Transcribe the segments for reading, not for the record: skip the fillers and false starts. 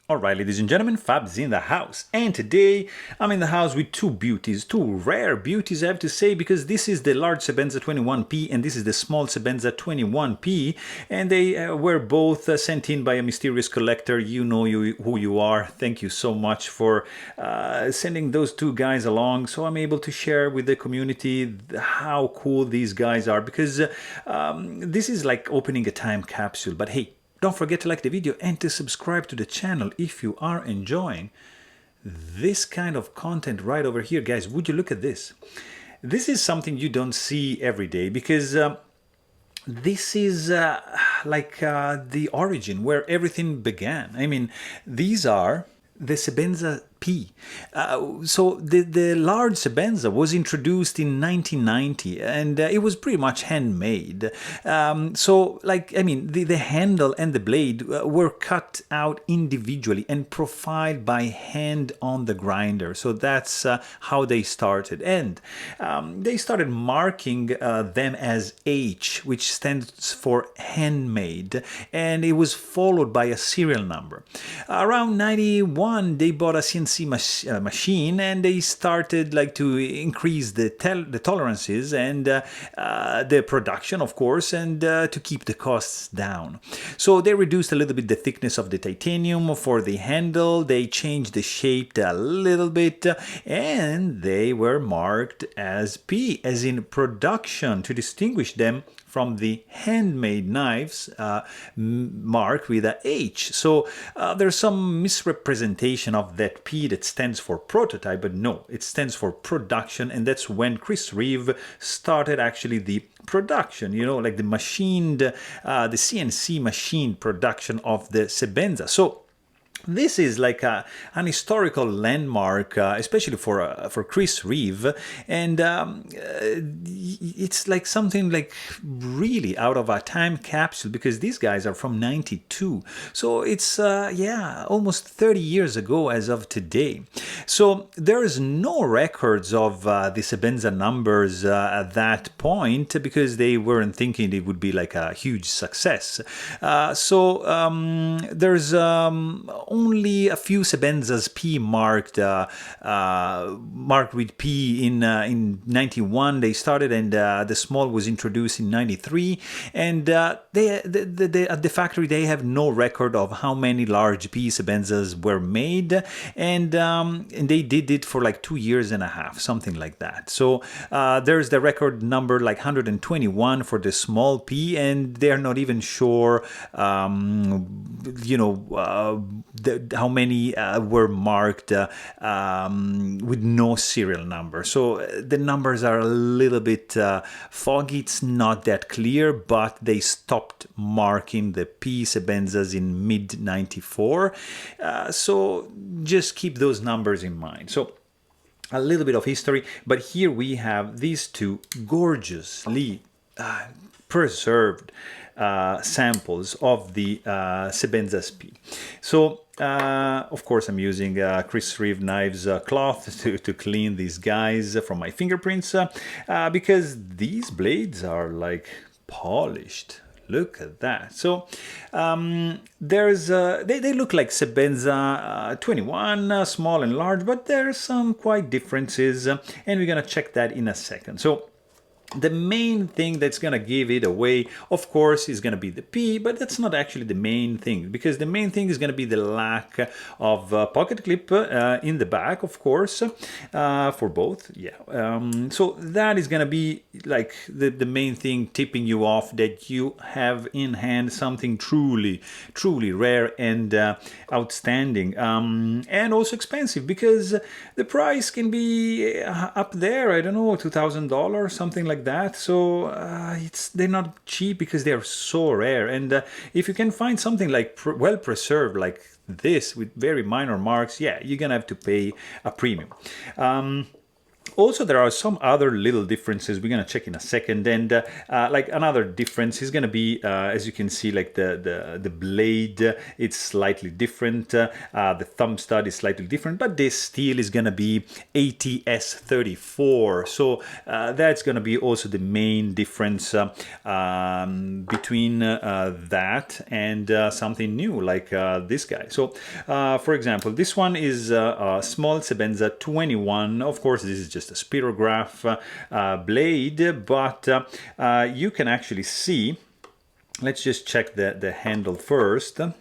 Alright, ladies and gentlemen, Fab's in the house, and today I'm in the house with two beauties, two rare beauties I have to say, because this is the large Sebenza 21p and this is the small Sebenza 21p, and they were both sent in by a mysterious collector. You know who you are. Thank you so much for sending those two guys along, so I'm able to share with the community how cool these guys are, because this is like opening a time capsule. But hey, don't forget to like the video and to subscribe to the channel if you are enjoying this kind of content right over here. Guys, would you look at this? This is something you don't see every day, because this is the origin where everything began. I mean, these are the Sebenza P. So the large Sebenza was introduced in 1990, and it was pretty much handmade. The handle and the blade were cut out individually and profiled by hand on the grinder. So that's how they started. And they started marking them as H, which stands for handmade, and it was followed by a serial number. Around 91, they bought a CNC machine, and they started to increase the tolerances and the production, of course, and to keep the costs down. So they reduced a little bit the thickness of the titanium for the handle, they changed the shape a little bit, and they were marked as P, as in production, to distinguish them from the handmade knives marked with a H. So there's some misrepresentation of that P that stands for prototype, but no, it stands for production, and that's when Reeve started actually the production, like the machined, the CNC machine production of the Sebenza. So this is like an historical landmark, especially for Reeve, and it's like something like really out of a time capsule, because these guys are from 92. So it's almost 30 years ago as of today. So there is no records of the Sebenza numbers at that point, because they weren't thinking it would be like a huge success. There's only a few Sebenzas P marked with P in 91 they started, and the small was introduced in 93, and they at the factory they have no record of how many large P Sebenzas were made, and they did it for like 2 years and a half, something like that. So there's the record number like 121 for the small P, and they're not even sure how many were marked with no serial number. So the numbers are a little bit foggy, it's not that clear, but they stopped marking the P Sebenzas in mid 94. So just keep those numbers in mind. So a little bit of history, but here we have these two gorgeously preserved samples of the Sebenza P. So of course I'm using Reeve knives cloth to clean these guys from my fingerprints, because these blades are like polished. Look at that. So there's they look like Sebenza 21, small and large, but there's some quite differences, and we're gonna check that in a second. So the main thing that's going to give it away, of course, is going to be the P, but that's not actually the main thing, because the main thing is going to be the lack of pocket clip in the back, of course, for both. So that is going to be like the main thing tipping you off that you have in hand something truly rare and outstanding, and also expensive, because the price can be up there, I don't know, $2,000, something like that. So they're not cheap, because they're so rare, and if you can find something like well preserved like this with very minor marks, you're gonna have to pay a premium. Also, there are some other little differences we're going to check in a second, and like another difference is going to be, as you can see, like the blade, it's slightly different, the thumb stud is slightly different, but this steel is going to be ATS34, so that's going to be also the main difference between that and something new like this guy. So for example, this one is a small Sebenza 21. Of course, this is just a spirograph blade, but you can actually see, let's just check the handle first, and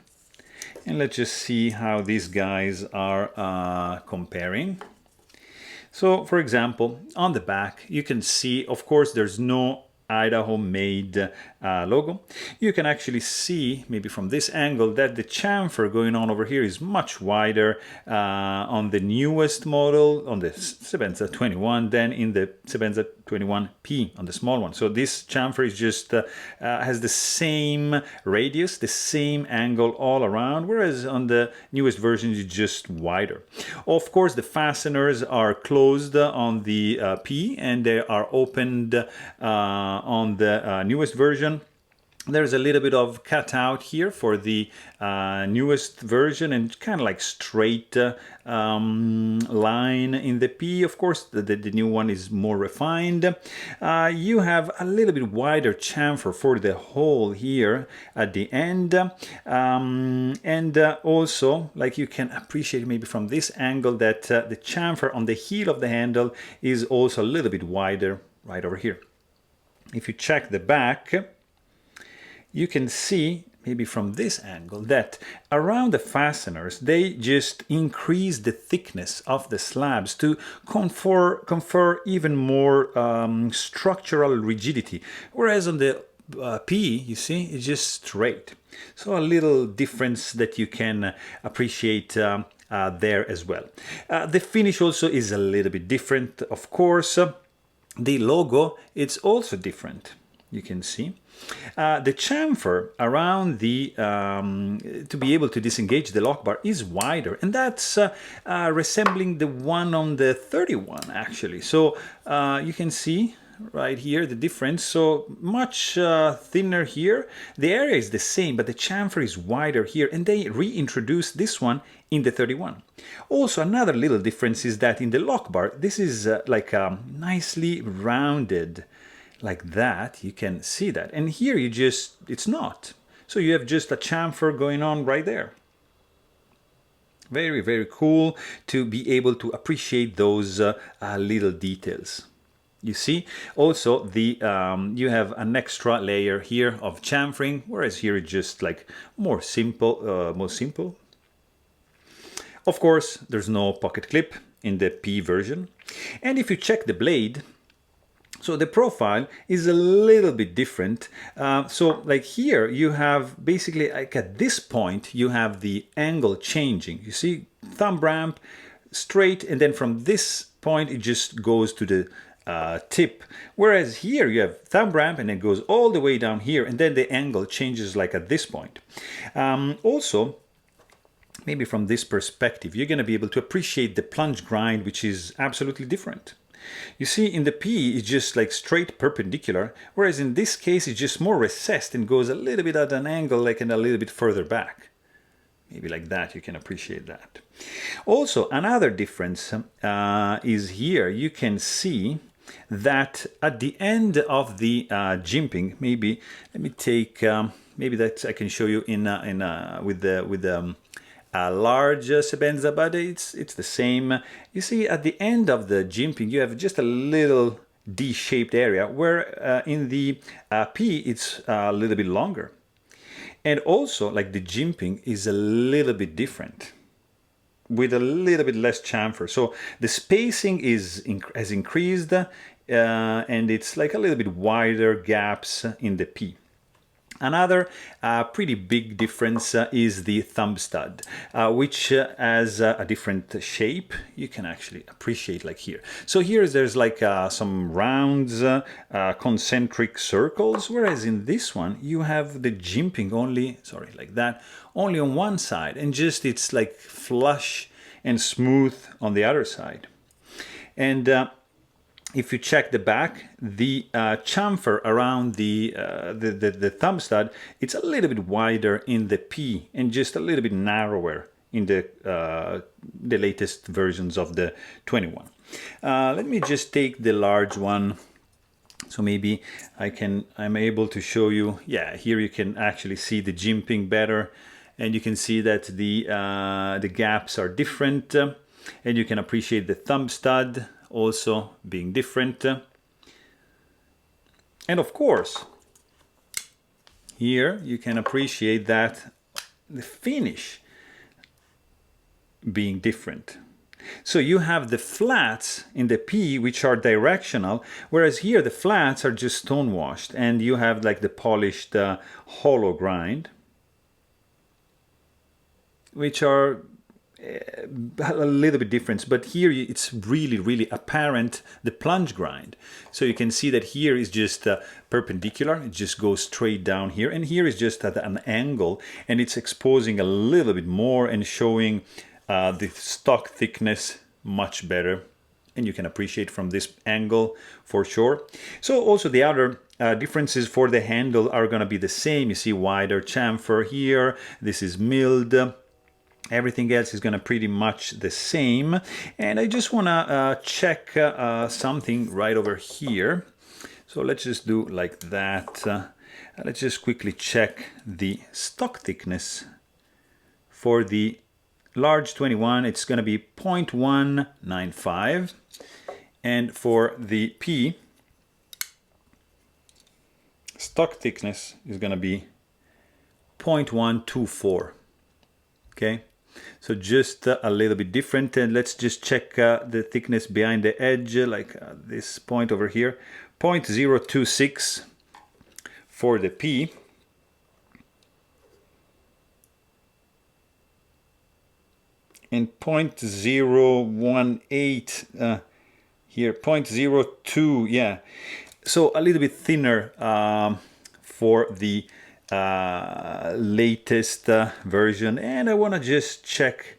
let's just see how these guys are comparing. So for example, on the back you can see, of course, there's no Idaho made logo. You can actually see, maybe from this angle, that the chamfer going on over here is much wider on the newest model, on the Sebenza 21, than in the Sebenza 21P on the small one. So this chamfer is just has the same radius, the same angle all around, whereas on the newest version it's just wider. Of course, the fasteners are closed on the P and they are opened on the newest version. There's a little bit of cutout here for the newest version, and kind of like straight line in the P. Of course, the new one is more refined. You have a little bit wider chamfer for the hole here at the end. And also, like you can appreciate maybe from this angle, that the chamfer on the heel of the handle is also a little bit wider right over here. If you check the back, you can see, maybe from this angle, that around the fasteners, they just increase the thickness of the slabs to confer even more structural rigidity. Whereas on the P, you see, it's just straight. So a little difference that you can appreciate there as well. The finish also is a little bit different, of course. The logo, it's also different, you can see. The chamfer around the to be able to disengage the lock bar is wider, and that's resembling the one on the 31 actually. So you can see right here the difference. So much thinner here. The area is the same, but the chamfer is wider here, and they reintroduced this one in the 31. Also, another little difference is that in the lock bar, this is like nicely rounded like that. You can see that, and here you just, it's not. So you have just a chamfer going on right there. Very, very cool to be able to appreciate those little details. You see, also the you have an extra layer here of chamfering, whereas here it's just like more simple, more simple. Of course, there's no pocket clip in the P version. And if you check the blade, so the profile is a little bit different. So like here you have basically, like at this point, you have the angle changing. You see, thumb ramp straight, and then from this point it just goes to the tip. Whereas here you have thumb ramp and it goes all the way down here, and then the angle changes like at this point. Also, maybe from this perspective, you're going to be able to appreciate the plunge grind, which is absolutely different. You see, in the P, it's just like straight perpendicular, whereas in this case, it's just more recessed and goes a little bit at an angle, like and a little bit further back. Maybe like that, you can appreciate that. Also, another difference is here. You can see that at the end of the jimping, maybe, let me take, maybe that I can show you in with the large Sebenza, but it's the same. You see, at the end of the jimping, you have just a little D-shaped area, where in the P, it's a little bit longer. And also, like, the jimping is a little bit different, with a little bit less chamfer. So the spacing has increased, and it's like a little bit wider gaps in the P. Another pretty big difference is the thumb stud, which has a different shape. You can actually appreciate like here. So here there's like some rounds, concentric circles, whereas in this one you have the jimping only, sorry, like that, only on one side, and just it's like flush and smooth on the other side. And if you check the back, the chamfer around the thumb stud, it's a little bit wider in the P and just a little bit narrower in the latest versions of the 21. Let me just take the large one. So maybe I'm able to show you, yeah, here you can actually see the jimping better, and you can see that the gaps are different, and you can appreciate the thumb stud also being different. And of course, here you can appreciate that the finish being different. So you have the flats in the P, which are directional, whereas here the flats are just stone washed, and you have like the polished hollow grind, which are a little bit different. But here it's really apparent, the plunge grind. So you can see that here is just perpendicular, it just goes straight down here, and here is just at an angle, and it's exposing a little bit more and showing the stock thickness much better, and you can appreciate from this angle for sure. So also the other differences for the handle are going to be the same. You see wider chamfer here, this is milled, everything else is going to pretty much the same. And I just want to check something right over here. So let's just do like that. Let's just quickly check the stock thickness for the large 21, it's going to be 0.195, and for the P, stock thickness is going to be 0.124. Okay, so just a little bit different. And let's just check the thickness behind the edge, like this point over here, 0.026 for the P. And 0.018 here, 0.02, yeah. So a little bit thinner for the latest version. And I want to just check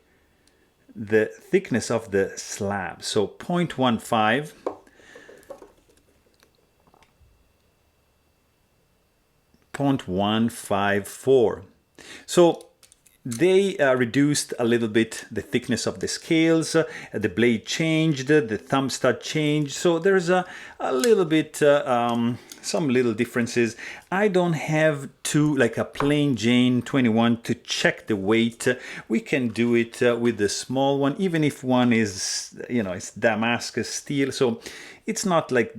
the thickness of the slab. So 0.15. 0.154. So they reduced a little bit the thickness of the scales, the blade changed, the thumb stud changed, so there's a little bit, some little differences. I don't have to, like a plain Jane 21, to check the weight. We can do it with the small one, even if one is, you know, it's Damascus steel, so it's not like,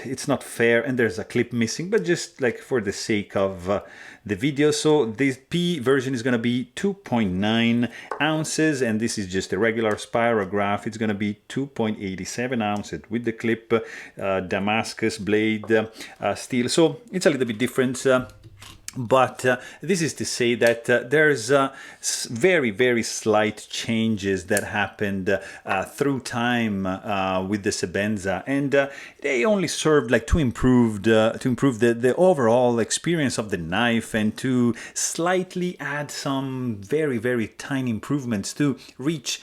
it's not fair, and there's a clip missing, but just like for the sake of the video. So this P version is going to be 2.9 ounces, and this is just a regular spirograph. It's going to be 2.87 ounces with the clip, Damascus blade steel. So it's a little bit different. But this is to say that there's very, very slight changes that happened through time with the Sebenza, and they only served like to improve the overall experience of the knife, and to slightly add some very, very tiny improvements to reach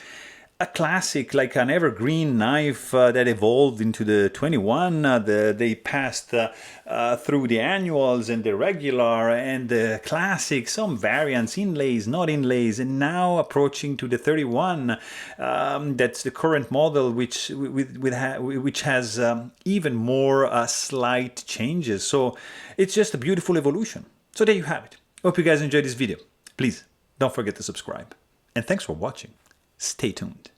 a classic, like an evergreen knife that evolved into the 21. They passed through the annuals and the regular and the classic, some variants, inlays, not inlays, and now approaching to the 31. That's the current model, which has even more slight changes. So it's just a beautiful evolution. So there you have it. Hope you guys enjoyed this video. Please don't forget to subscribe. And thanks for watching. Stay tuned.